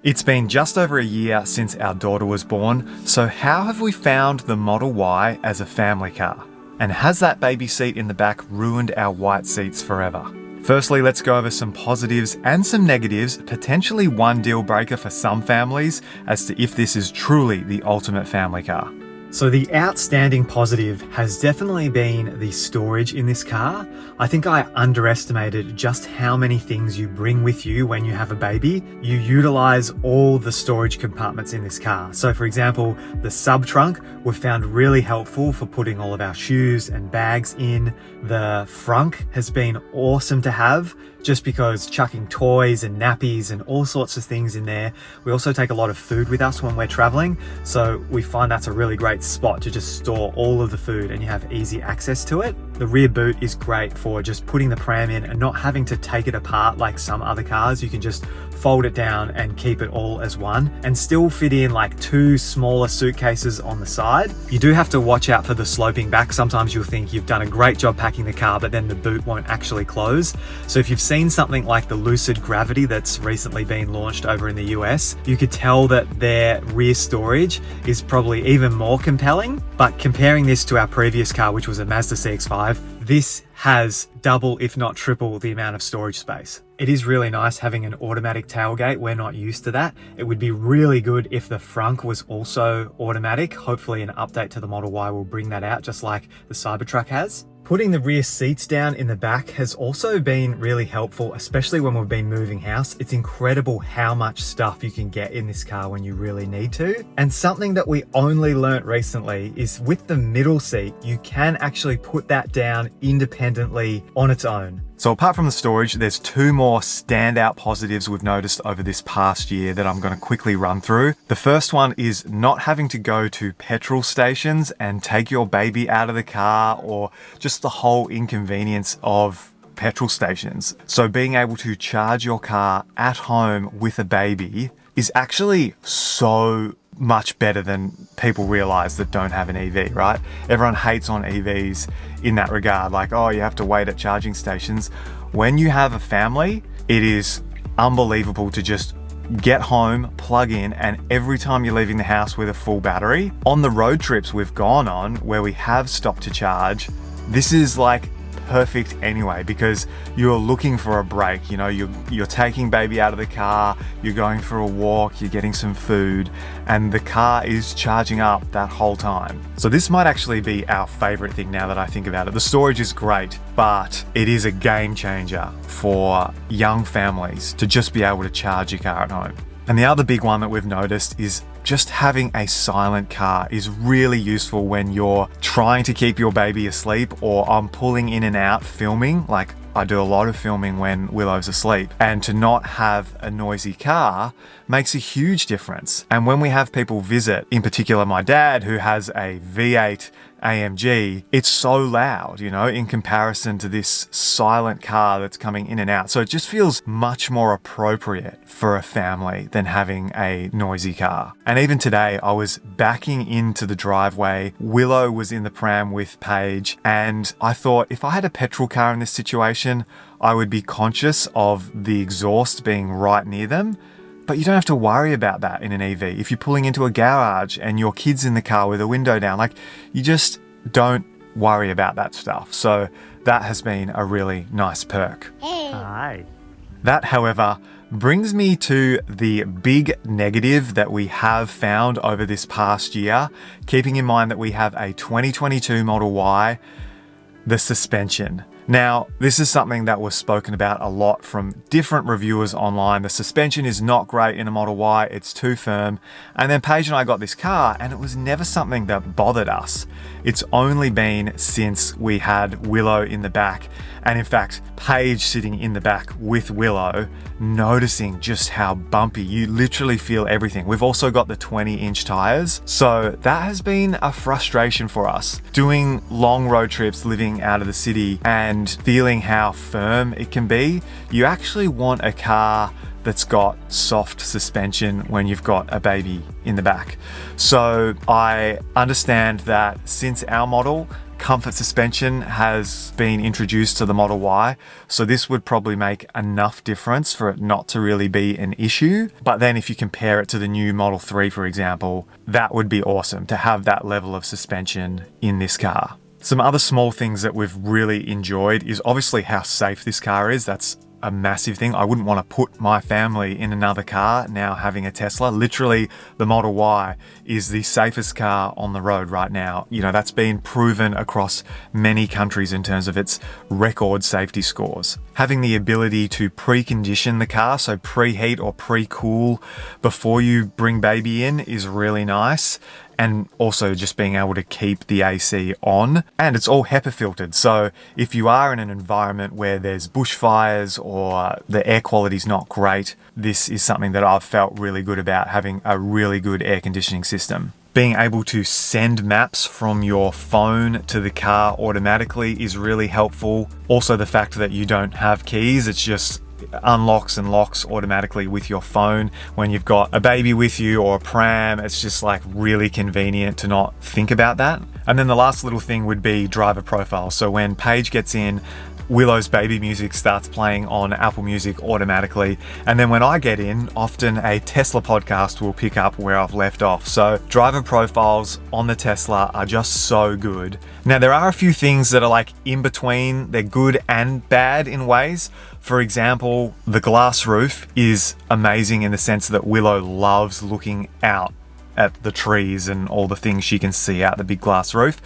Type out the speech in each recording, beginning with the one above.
It's been just over a year since our daughter was born, so how have we found the Model Y as a family car? And has that baby seat in the back ruined our white seats forever? Firstly, let's go over some positives and some negatives, potentially one deal breaker for some families as to if this is truly the ultimate family car. So the outstanding positive has definitely been the storage in this car. I think I underestimated just how many things you bring with you when you have a baby. You utilize all the storage compartments in this car. So for example, the sub trunk we've found really helpful for putting all of our shoes and bags in. The frunk has been awesome to have just because chucking toys and nappies and all sorts of things in there. We also take a lot of food with us when we're traveling, so we find that's a really great spot to just store all of the food and you have easy access to it. The rear boot is great for just putting the pram in and not having to take it apart like some other cars. You can just fold it down and keep it all as one and still fit in like two smaller suitcases on the side. You do have to watch out for the sloping back. Sometimes you'll think you've done a great job packing the car, but then the boot won't actually close. So if you've seen something like the Lucid Gravity that's recently been launched over in the US, you could tell that their rear storage is probably even more compelling. But comparing this to our previous car, which was a Mazda CX-5, this has double, if not triple, the amount of storage space. It is really nice having an automatic tailgate. We're not used to that. It would be really good if the frunk was also automatic. Hopefully an update to the Model Y will bring that out, just like the Cybertruck has. Putting the rear seats down in the back has also been really helpful, especially when we've been moving house. It's incredible how much stuff you can get in this car when you really need to. And something that we only learnt recently is with the middle seat, you can actually put that down independently on its own. So apart from the storage, there's two more standout positives we've noticed over this past year that I'm going to quickly run through. The first one is not having to go to petrol stations and take your baby out of the car, or just the whole inconvenience of petrol stations. So being able to charge your car at home with a baby is actually so much better than people realize that don't have an EV, right? Everyone hates on EVs in that regard, like, oh, you have to wait at charging stations. When you have a family, it is unbelievable to just get home, plug in, and every time you're leaving the house with a full battery. On the road trips we've gone on where we have stopped to charge, this is like perfect anyway, because you're looking for a break. You know, you're taking baby out of the car, you're going for a walk, you're getting some food, and the car is charging up that whole time. So this might actually be our favorite thing now that I think about it. The storage is great, but it is a game changer for young families to just be able to charge your car at home. And the other big one that we've noticed is just having a silent car is really useful when you're trying to keep your baby asleep, or I'm pulling in and out filming. Like, I do a lot of filming when Willow's asleep, and to not have a noisy car makes a huge difference. And when we have people visit, in particular my dad who has a V8 AMG, it's so loud, you know, in comparison to this silent car that's coming in and out. So it just feels much more appropriate for a family than having a noisy car. And even today, I was backing into the driveway. Willow was in the pram with Paige, and I thought if I had a petrol car in this situation, I would be conscious of the exhaust being right near them. But you don't have to worry about that in an EV. If you're pulling into a garage and your kid's in the car with a window down, like, you just don't worry about that stuff. So that has been a really nice perk. Hey. Hi. That, however, brings me to the big negative that we have found over this past year, keeping in mind that we have a 2022 Model Y, the suspension. Now, this is something that was spoken about a lot from different reviewers online. The suspension is not great in a Model Y, it's too firm. And then Paige and I got this car and it was never something that bothered us. It's only been since we had Willow in the back, and in fact, Paige sitting in the back with Willow, noticing just how bumpy. You literally feel everything. We've also got the 20-inch tires, so that has been a frustration for us. Doing long road trips, living out of the city, and feeling how firm it can be, you actually want a car that's got soft suspension when you've got a baby in the back. So I understand that since our model, comfort suspension has been introduced to the Model Y, so this would probably make enough difference for it not to really be an issue. But then if you compare it to the new Model 3, for example, that would be awesome to have that level of suspension in this car. Some other small things that we've really enjoyed is obviously how safe this car is. That's a massive thing. I wouldn't want to put my family in another car now having a Tesla. Literally, the Model Y is the safest car on the road right now. You know, that's been proven across many countries in terms of its record safety scores. Having the ability to precondition the car, so preheat or pre-cool before you bring baby in, is really nice. And also just being able to keep the AC on. And it's all HEPA filtered. So if you are in an environment where there's bushfires or the air quality is not great, this is something that I've felt really good about, having a really good air conditioning system. Being able to send maps from your phone to the car automatically is really helpful. Also the fact that you don't have keys, it's just unlocks and locks automatically with your phone. When you've got a baby with you or a pram, it's just like really convenient to not think about that. And then the last little thing would be driver profile. So when Paige gets in, Willow's baby music starts playing on Apple Music automatically. And then when I get in, often a Tesla podcast will pick up where I've left off. So driver profiles on the Tesla are just so good. Now, there are a few things that are like in between. They're good and bad in ways. For example, the glass roof is amazing in the sense that Willow loves looking out at the trees and all the things she can see out the big glass roof.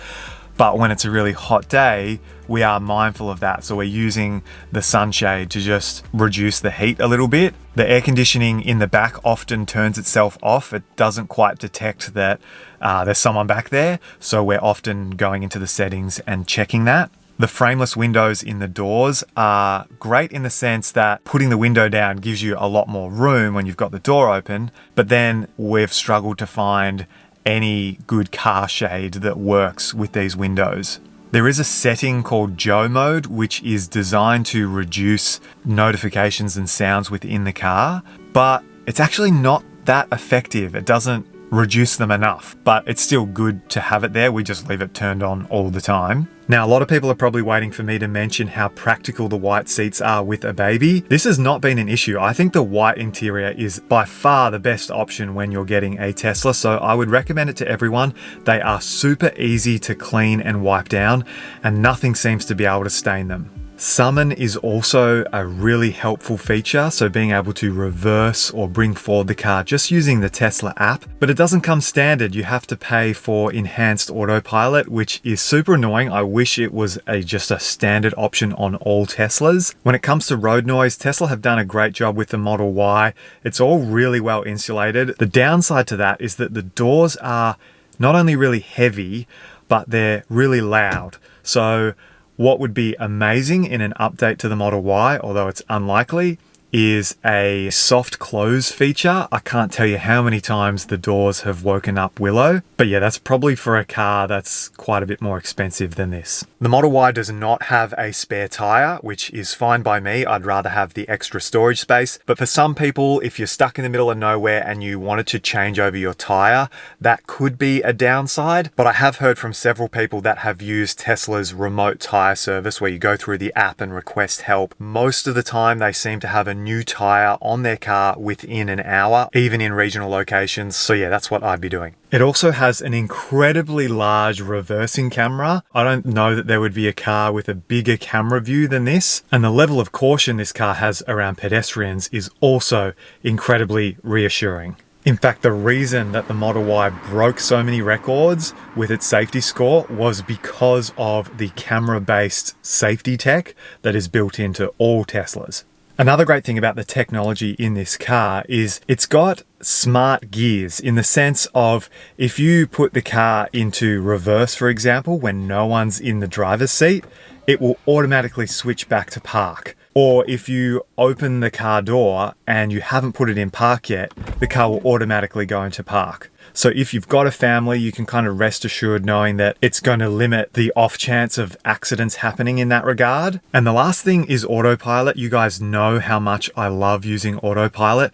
But when it's a really hot day, we are mindful of that. So we're using the sunshade to just reduce the heat a little bit. The air conditioning in the back often turns itself off. It doesn't quite detect that there's someone back there. So we're often going into the settings and checking that. The frameless windows in the doors are great in the sense that putting the window down gives you a lot more room when you've got the door open. But then we've struggled to find any good car shade that works with these windows. There is a setting called Joe mode, which is designed to reduce notifications and sounds within the car, but it's actually not that effective. It doesn't reduce them enough, but it's still good to have it there. We just leave it turned on all the time. Now, a lot of people are probably waiting for me to mention how practical the white seats are with a baby. This has not been an issue. I think the white interior is by far the best option when you're getting a Tesla, so I would recommend it to everyone. They are super easy to clean and wipe down, and nothing seems to be able to stain them. Summon is also a really helpful feature, so being able to reverse or bring forward the car just using the Tesla app, but it doesn't come standard. You have to pay for enhanced autopilot, which is super annoying. I wish it was just a standard option on all Teslas. When it comes to road noise, Tesla have done a great job with the Model Y. It's all really well insulated. The downside to that is that the doors are not only really heavy, but they're really loud. So what would be amazing in an update to the Model Y, although it's unlikely, is a soft close feature. I can't tell you how many times the doors have woken up Willow, but yeah, that's probably for a car that's quite a bit more expensive than this. The Model Y does not have a spare tire, which is fine by me. I'd rather have the extra storage space, but for some people, if you're stuck in the middle of nowhere and you wanted to change over your tire, that could be a downside. But I have heard from several people that have used Tesla's remote tire service where you go through the app and request help. Most of the time, they seem to have a new tire on their car within an hour, even in regional locations. So yeah, that's what I'd be doing. It also has an incredibly large reversing camera. I don't know that there would be a car with a bigger camera view than this. And the level of caution this car has around pedestrians is also incredibly reassuring. In fact, the reason that the Model Y broke so many records with its safety score was because of the camera-based safety tech that is built into all Teslas. Another great thing about the technology in this car is it's got smart gears in the sense of if you put the car into reverse, for example, when no one's in the driver's seat, it will automatically switch back to park. Or if you open the car door and you haven't put it in park yet, the car will automatically go into park. So if you've got a family, you can kind of rest assured knowing that it's going to limit the off chance of accidents happening in that regard. And the last thing is autopilot. You guys know how much I love using autopilot,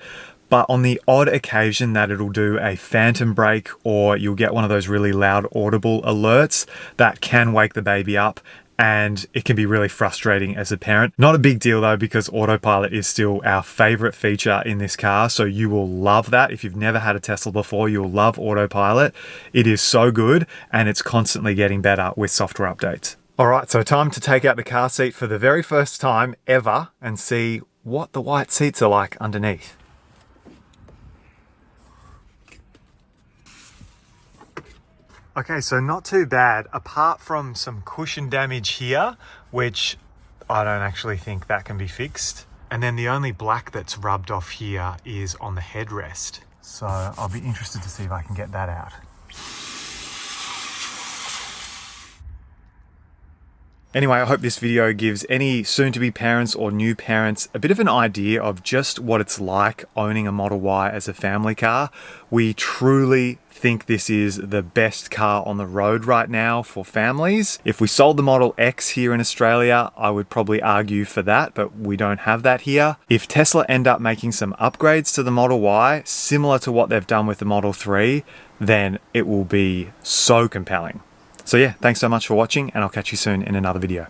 but on the odd occasion that it'll do a phantom brake, or you'll get one of those really loud audible alerts that can wake the baby up, and it can be really frustrating as a parent. Not a big deal though, because autopilot is still our favorite feature in this car, so you will love that. If you've never had a Tesla before, you'll love autopilot. It is so good, and it's constantly getting better with software updates. All right, so time to take out the car seat for the very first time ever and see what the white seats are like underneath. Okay, so not too bad, apart from some cushion damage here, which I don't actually think that can be fixed. And then the only black that's rubbed off here is on the headrest. So I'll be interested to see if I can get that out. Anyway, I hope this video gives any soon-to-be parents or new parents a bit of an idea of just what it's like owning a Model Y as a family car. We truly think this is the best car on the road right now for families. If we sold the Model X here in Australia, I would probably argue for that, but we don't have that here. If Tesla end up making some upgrades to the Model Y, similar to what they've done with the Model 3, then it will be so compelling. So yeah, thanks so much for watching, and I'll catch you soon in another video.